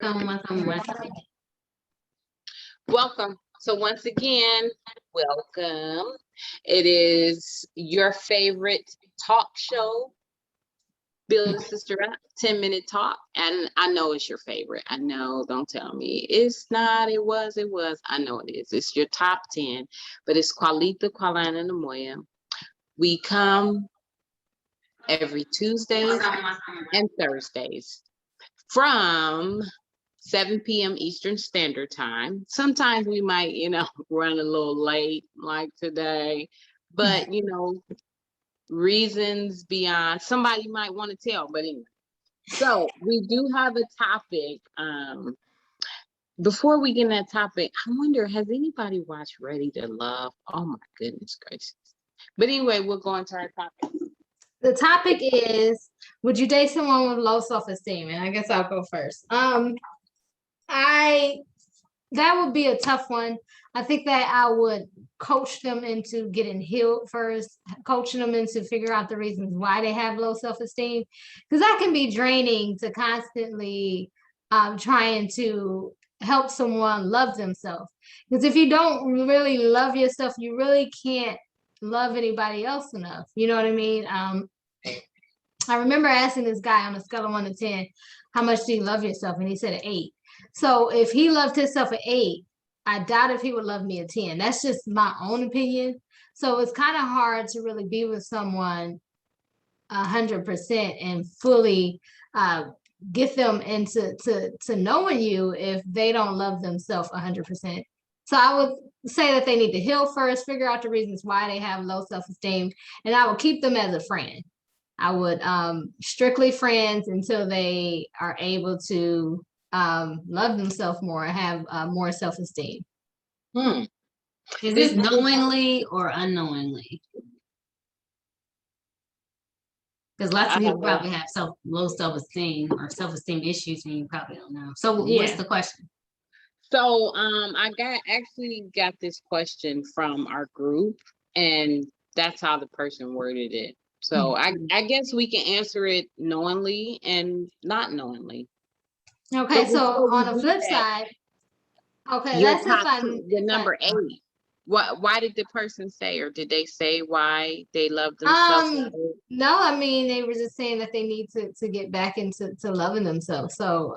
Welcome. Welcome. So once again, welcome. It is your favorite talk show, Build a Sister Up, 10-minute talk. And I know it's your favorite. I know, don't tell me. It's not, it was. I know it is. It's your top 10, but it's Qualita, Qualana, and Amoya. We come every Tuesdays and Thursdays from 7 p.m. Eastern Standard Time. Sometimes we might, run a little late like today, but, reasons beyond, somebody might want to tell, but anyway. So we do have a topic. Before we get in that topic, I wonder, has anybody watched Ready to Love? Oh my goodness gracious. But anyway, we'll go into our topic. The topic is, would you date someone with low self-esteem? And I guess I'll go first. That would be a tough one. I think that I would coach them into getting healed first, coaching them into figure out the reasons why they have low self-esteem, because that can be draining to constantly trying to help someone love themselves. Because if you don't really love yourself, you really can't love anybody else enough. You know what I mean? I remember asking this guy on a scale of 1 to 10, how much do you love yourself? And he said an 8. So if he loved himself an 8, I doubt if he would love me a 10. That's just my own opinion. So it's kind of hard to really be with someone 100% and fully get them into to knowing you if they don't love themselves 100%. So I would say that they need to heal first, figure out the reasons why they have low self-esteem, and I would keep them as a friend. I would strictly friends until they are able to love themselves more, have more self-esteem. Is this knowingly or unknowingly? Because lots of people probably have low self-esteem or self-esteem issues, and you probably don't know. So what's the question? So I got this question from our group, and that's how the person worded it. So I guess we can answer it knowingly and not knowingly. Okay, so on the flip side, okay, that's the number 8. Why did the person say, or did they say why they love themselves? No, I mean, they were just saying that they need to get back into loving themselves. So,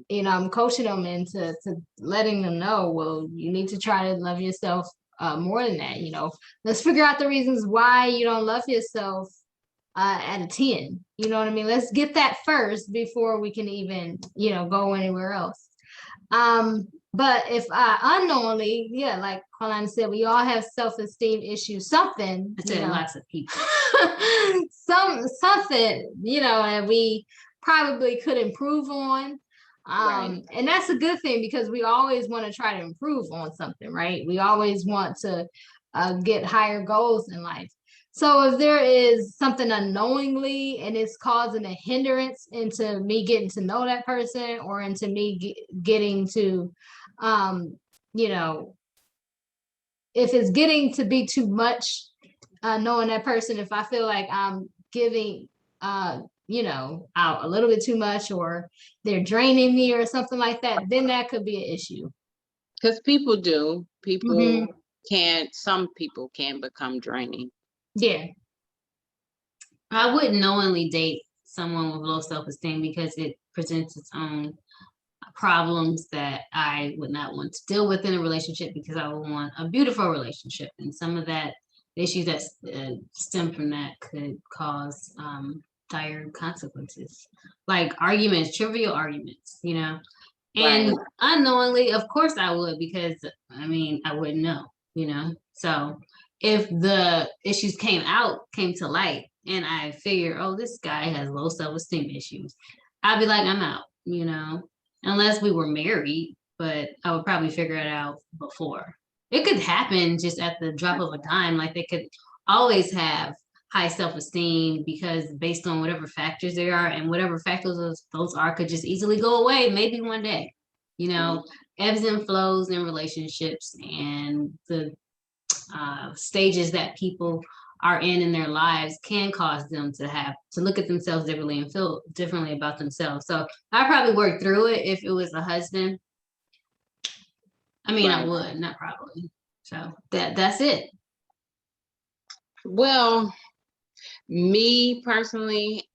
I'm coaching them into letting them know, well, you need to try to love yourself more than that. Let's figure out the reasons why you don't love yourself at a 10. You know what I mean? Let's get that first before we can even, go anywhere else. But if unknowingly, like Qualana said, we all have self-esteem issues, something. I said lots of people. something, and we probably could improve on. Right. And that's a good thing, because we always want to try to improve on something, right? We always want to get higher goals in life. So if there is something unknowingly and it's causing a hindrance into me getting to know that person, or into me getting to, if it's getting to be too much, knowing that person, if I feel like I'm giving, out a little bit too much, or they're draining me or something like that, then that could be an issue. Because people some people can become draining. Yeah. I wouldn't knowingly date someone with low self-esteem, because it presents its own problems that I would not want to deal with in a relationship, because I would want a beautiful relationship. And some of that issues that stem from that could cause dire consequences, like trivial arguments, And Right. Unknowingly, of course I would, because I wouldn't know, So if the issues came to light, and I figure, oh, this guy has low self-esteem issues, I'd be like, I'm out, unless we were married, but I would probably figure it out before. It could happen just at the drop of a dime. Like, they could always have high self-esteem, because based on whatever factors they are, and whatever factors those are could just easily go away, maybe one day. Ebbs and flows in relationships, and the stages that people are in their lives can cause them to look at themselves differently and feel differently about themselves. So I probably work through it if it was a husband. I mean, I Right. would, not probably. So that's it. Well, me personally,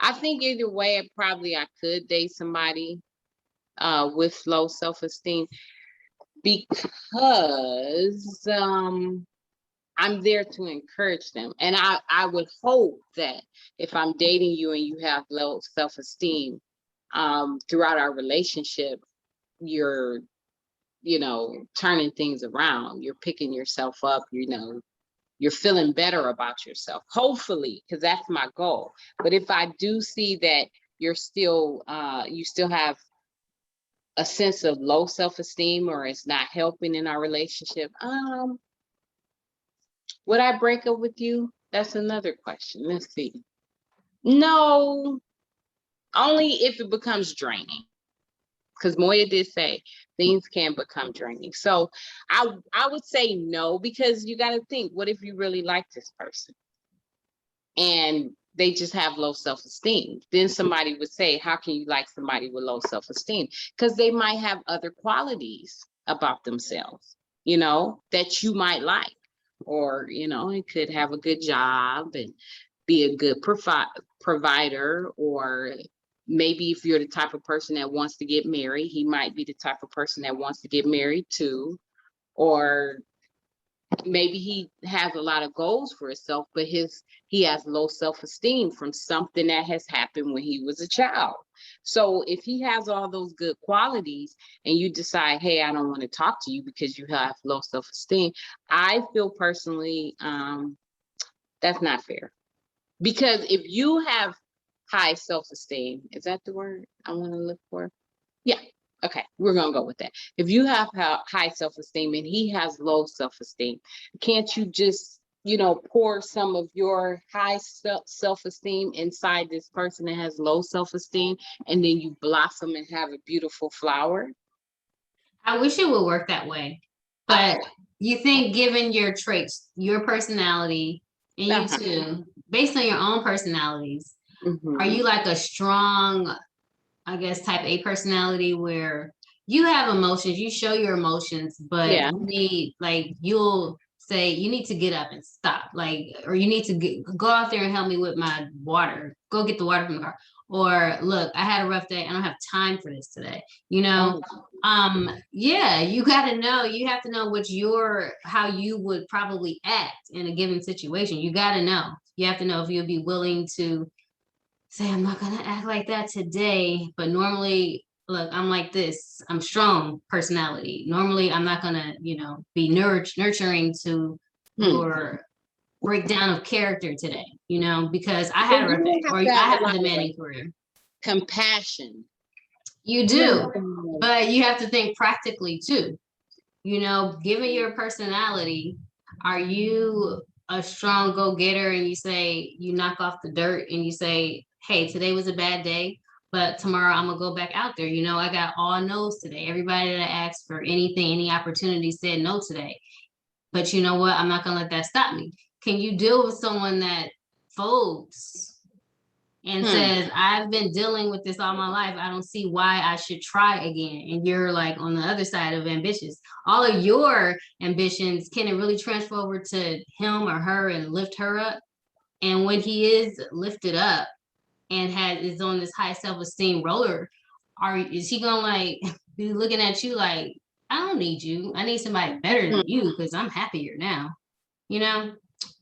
I think either way, I could date somebody with low self-esteem because I'm there to encourage them. And I would hope that if I'm dating you and you have low self-esteem, throughout our relationship, you're, turning things around. You're picking yourself up, you're feeling better about yourself, hopefully, because that's my goal. But if I do see that you still have a sense of low self-esteem or it's not helping in our relationship, would I break up with you? That's another question. Let's see. No, only if it becomes draining. Because Moya did say things can become draining. So I would say no, because you got to think, what if you really like this person and they just have low self-esteem? Then somebody would say, how can you like somebody with low self-esteem? Because they might have other qualities about themselves, that you might like. Or, it could have a good job and be a good provider. Or maybe if you're the type of person that wants to get married, he might be the type of person that wants to get married too. Or maybe he has a lot of goals for himself, but he has low self-esteem from something that has happened when he was a child. So if he has all those good qualities and you decide, hey, I don't want to talk to you because you have low self-esteem, I feel personally that's not fair. Because if you have high self-esteem, is that the word I want to look for? Yeah. Okay, we're gonna go with that. If you have high self-esteem and he has low self-esteem, can't you just, pour some of your high self-esteem inside this person that has low self-esteem, and then you blossom and have a beautiful flower? I wish it would work that way. But you think, given your traits, your personality, and you too, based on your own personalities, are you like a strong, I guess, type A personality where you have emotions, you show your emotions, but you need, like, you'll say, you need to get up and stop, like, or you need to go out there and help me with my water, go get the water from the car, or look, I had a rough day, I don't have time for this today, yeah, you got to know, you have to know how you would probably act in a given situation. You got to know, you have to know if you'll be willing to say, I'm not gonna act like that today, but normally, look, I'm like this. I'm strong personality. Normally, I'm not gonna, be nurturing to your breakdown of character today, because I had a rough day, or I have a demanding career. Compassion. You do, but you have to think practically too. Given your personality, are you a strong go-getter and you knock off the dirt and you say, hey, today was a bad day, but tomorrow I'm gonna go back out there. I got all no's today. Everybody that asked for anything, any opportunity said no today. But you know what? I'm not gonna let that stop me. Can you deal with someone that folds and says, I've been dealing with this all my life, I don't see why I should try again? And you're like on the other side of ambitious. All of your ambitions, can it really transfer over to him or her and lift her up? And when he is lifted up and is on this high self-esteem roller, is he gonna be looking at you like, I don't need you, I need somebody better than you because I'm happier now,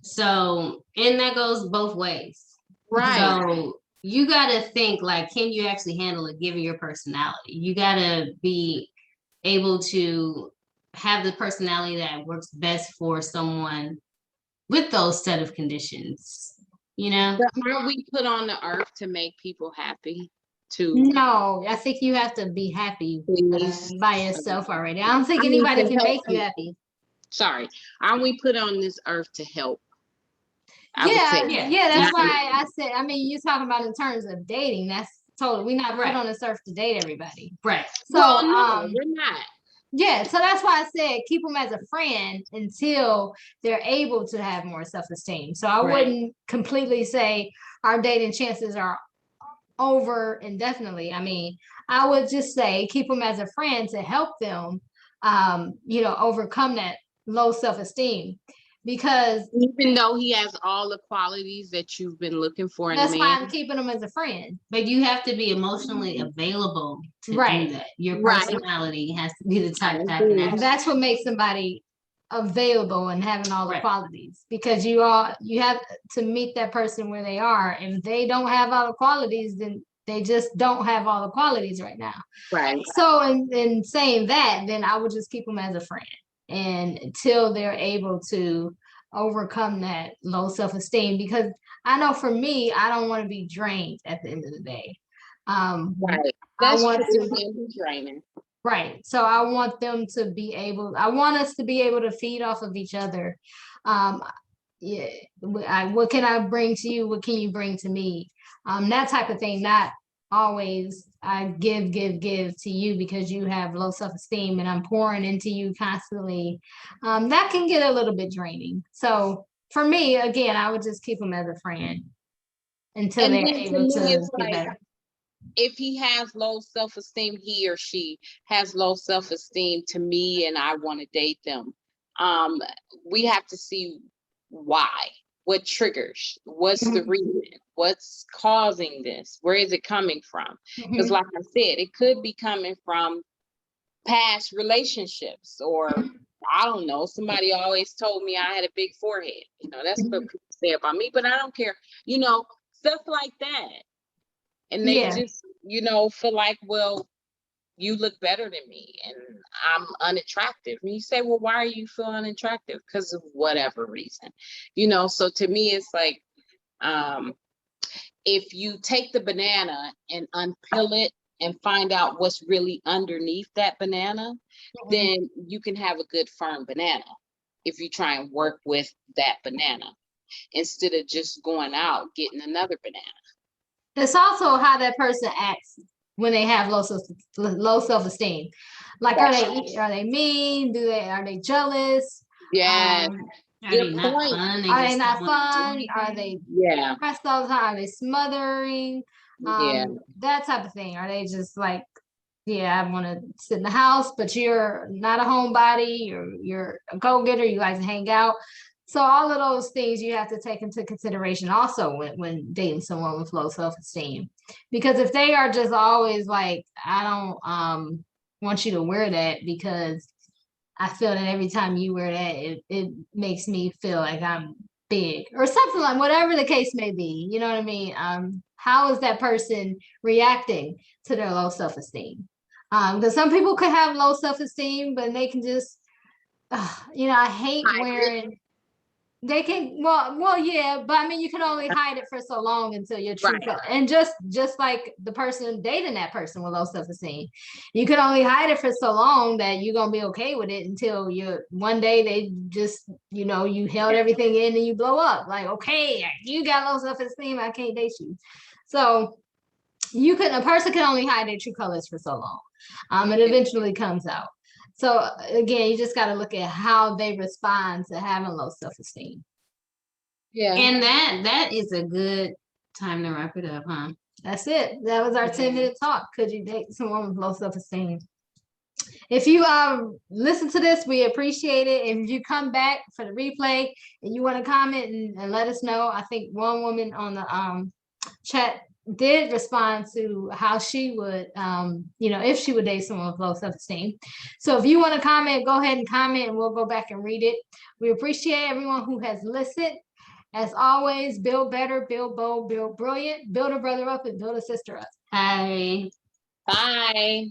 so, and that goes both ways. Right. So you got to think, like, can you actually handle it given your personality? You got to be able to have the personality that works best for someone with those set of conditions, But aren't we put on the earth to make people happy too? No, I think you have to be happy by yourself already. I don't think anybody can make you happy. Sorry, aren't we put on this earth to help? Yeah, that's why I said, you're talking about in terms of dating. That's totally, we're not put on this earth to date everybody. Right. So, no, we're not. Yeah, so that's why I said keep them as a friend until they're able to have more self-esteem. So I Right. wouldn't completely say our dating chances are over indefinitely. I mean, I would just say keep them as a friend to help them, overcome that low self-esteem, because Even though he has all the qualities that you've been looking for in a that's why man. I'm keeping them as a friend. But you have to be emotionally available to Right. do that. Your Right. personality has to be the type I to happen. agree. That's what makes somebody available and having all the Right. qualities, because you have to meet that person where they are. If they don't have all the qualities, then they just don't have all the qualities right now. Right. So in saying that, then I would just keep them as a friend, and until they're able to overcome that low self-esteem, because I know for me, I don't want to be drained at the end of the day. Right. I That's want true. It to, can be draining. right. So I want them to be able, I want us to be able to feed off of each other. Yeah, what can I bring to you? What can you bring to me? That type of thing. Not always I give to you because you have low self-esteem and I'm pouring into you constantly. That can get a little bit draining. So for me, again, I would just keep them as a friend until And they're then to able me, to it's get like, better. if he has low self-esteem, he or she has low self-esteem to me and I want to date them, we have to see why, what triggers, what's the Mhm. reason, what's causing this, where is it coming from? Because Mhm. like I said, it could be coming from past relationships, or I don't know, somebody always told me I had a big forehead. That's what people say about me, but I don't care, stuff like that. And they Yeah. just, feel like, well, you look better than me and I'm unattractive. And you say, well, why are you feel unattractive? Because of whatever reason. So to me, it's like, if you take the banana and unpeel it and find out what's really underneath that banana, then you can have a good firm banana if you try and work with that banana instead of just going out getting another banana. It's also how that person acts when they have low self-esteem. Like, are they mean? Are they jealous? Yeah. Are Good they not point. fun? They Are they just not don't want to do fun? Are anything. they Yeah. pressed all the time? Are they smothering? Yeah. That type of thing. Are they just like, yeah, I want to sit in the house, but you're not a homebody, you're a go-getter, you guys hang out. So all of those things you have to take into consideration also when dating someone with low self-esteem. Because if they are just always like, I don't want you to wear that because I feel that every time you wear that, it makes me feel like I'm big or something, like whatever the case may be. You know what I mean? How is that person reacting to their low self-esteem? Because some people could have low self-esteem, but they can just, I hate Hide it. wearing. They can, yeah, but I mean, you can only hide it for so long until your true Right. color. And just like the person dating that person with low self-esteem, you can only hide it for so long that you're gonna be okay with it until one day they just, you held everything in and you blow up. Like, okay, you got low self-esteem, I can't date you. So a person can only hide their true colors for so long. It eventually comes out. So again, you just got to look at how they respond to having low self-esteem. Yeah. And that is a good time to wrap it up, huh? That's it. That was our 10-minute talk. Could you date someone with low self-esteem? If you listen to this, we appreciate it. If you come back for the replay and you want to comment and let us know, I think one woman on the chat did respond to how she would, if she would date someone with low self-esteem. So if you want to comment, go ahead and comment and we'll go back and read it. We appreciate everyone who has listened. As always, build better, build bold, build brilliant, build a brother up and build a sister up. Bye. Bye.